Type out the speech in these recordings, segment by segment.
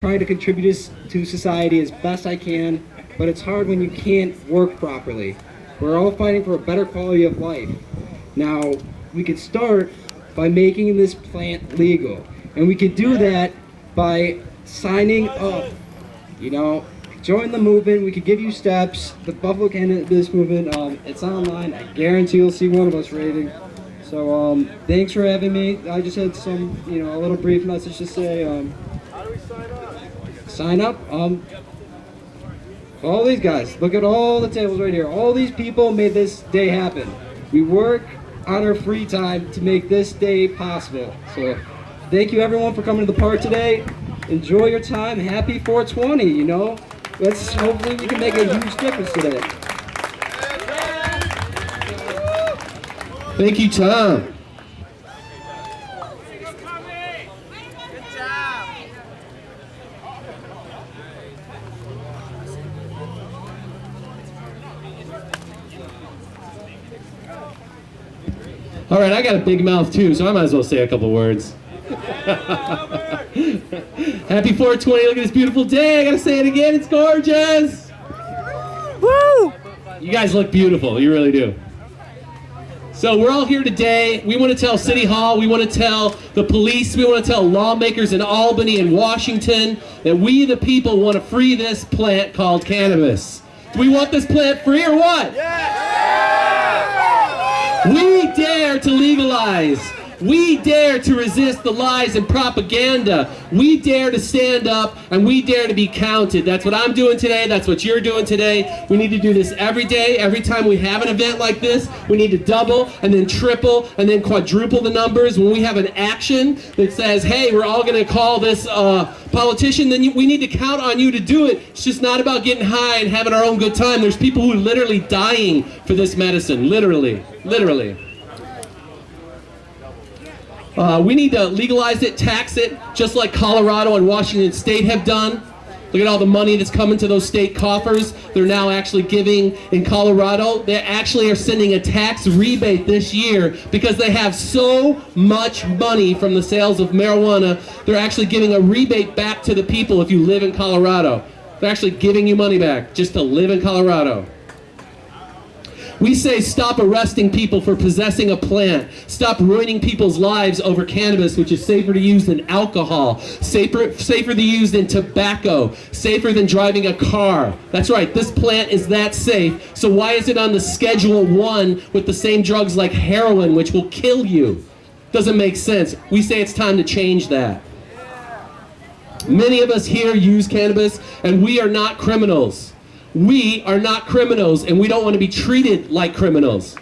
trying to contribute to society as best I can, but it's hard when you can't work properly. We're all fighting for a better quality of life. Now, we could start by making this plant legal, and we could do that by signing up. You know, join the movement. We could give you steps. The Buffalo Cannabis Movement, it's online. I guarantee you'll see one of us rating. So thanks for having me. I just had some, a little brief message to say. How do we sign up? Sign up. All these guys. Look at all the tables right here. All these people made this day happen. We work on our free time to make this day possible. So thank you everyone for coming to the park today. Enjoy your time. Happy 420. Let's hopefully we can make a huge difference today. Thank you, Tom. All right, I got a big mouth too, so I might as well say a couple words. Happy 420, look at this beautiful day. I gotta say it again, it's gorgeous. Woo! You guys look beautiful, you really do. So we're all here today. We want to tell City Hall, we want to tell the police, we want to tell lawmakers in Albany and Washington that we the people want to free this plant called cannabis. Do we want this plant free or what? We dare to legalize. We dare to resist the lies and propaganda. We dare to stand up and we dare to be counted. That's what I'm doing today. That's what you're doing today. We need to do this every day. Every time we have an event like this, we need to double and then triple and then quadruple the numbers. When we have an action that says, hey, we're all going to call this politician, then we need to count on you to do it. It's just not about getting high and having our own good time. There's people who are literally dying for this medicine. Literally. We need to legalize it, tax it, just like Colorado and Washington State have done. Look at all the money that's coming to those state coffers. They're now actually giving in Colorado. They actually are sending a tax rebate this year because they have so much money from the sales of marijuana. They're actually giving a rebate back to the people if you live in Colorado. They're actually giving you money back just to live in Colorado. We say stop arresting people for possessing a plant. Stop ruining people's lives over cannabis, which is safer to use than alcohol, safer to use than tobacco, safer than driving a car. That's right, this plant is that safe. So why is it on the Schedule 1 with the same drugs like heroin, which will kill you? Doesn't make sense. We say it's time to change that. Many of us here use cannabis, and we are not criminals. We are not criminals, and we don't want to be treated like criminals.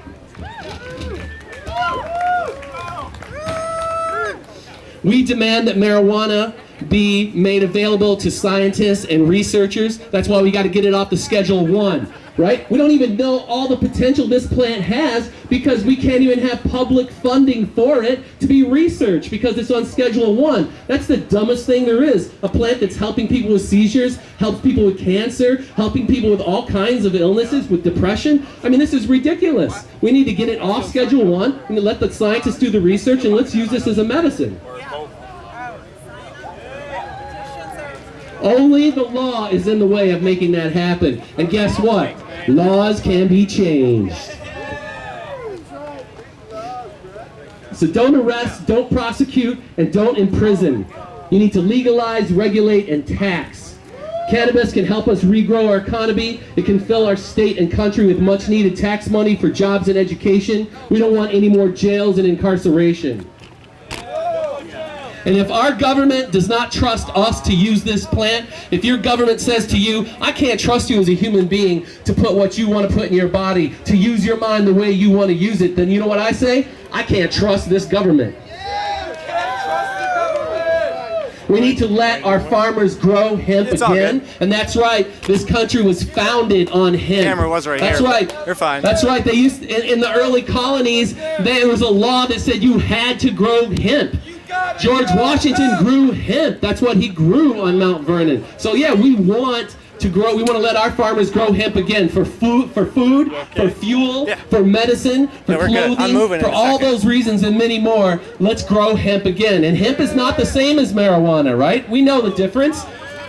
We demand that marijuana be made available to scientists and researchers. That's why we got to get it off the Schedule 1, right? We don't even know all the potential this plant has because we can't even have public funding for it to be researched because it's on Schedule 1. That's the dumbest thing there is. A plant that's helping people with seizures, helps people with cancer, helping people with all kinds of illnesses, with depression. I mean, this is ridiculous. We need to get it off Schedule 1 and let the scientists do the research, and let's use this as a medicine. Only the law is in the way of making that happen. And guess what? Laws can be changed. So don't arrest, don't prosecute, and don't imprison. You need to legalize, regulate, and tax. Cannabis can help us regrow our economy. It can fill our state and country with much needed tax money for jobs and education. We don't want any more jails and incarceration. And if our government does not trust us to use this plant, if your government says to you, I can't trust you as a human being to put what you want to put in your body, to use your mind the way you want to use it, then you know what I say? I can't trust this government. We need to let our farmers grow hemp again. And that's right, this country was founded on hemp. Camera was right that's here. Right. You're fine. That's right. They used in the early colonies, there was a law that said you had to grow hemp. George Washington grew hemp. That's what he grew on Mount Vernon. So yeah, we want to grow. We want to let our farmers grow hemp again for food, for fuel, for medicine, for clothing, for all those reasons and many more. Let's grow hemp again. And hemp is not the same as marijuana, right? We know the difference.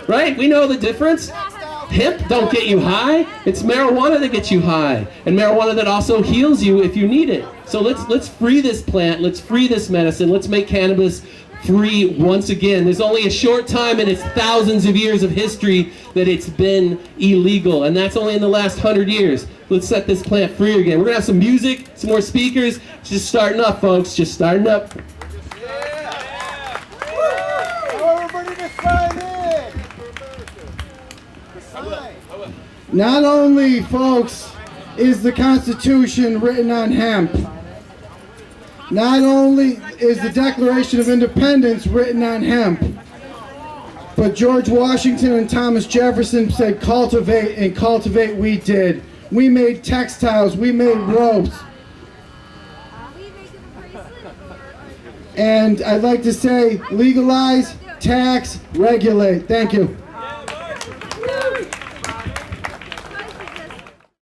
right? We know the difference. Hemp don't get you high. It's marijuana that gets you high, and marijuana that also heals you if you need it. So let's free this plant. Let's free this medicine. Let's make cannabis free once again. There's only a short time in its thousands of years of history that it's been illegal, and that's only in the last 100 years. Let's set this plant free again. We're gonna have some music, some more speakers. Just starting up, folks. Just starting up. Everybody to sign in. Not only, folks, is the Constitution written on hemp, not only is the Declaration of Independence written on hemp, but George Washington and Thomas Jefferson said cultivate, and cultivate we did. We made textiles, we made ropes. And I'd like to say legalize, tax, regulate. Thank you.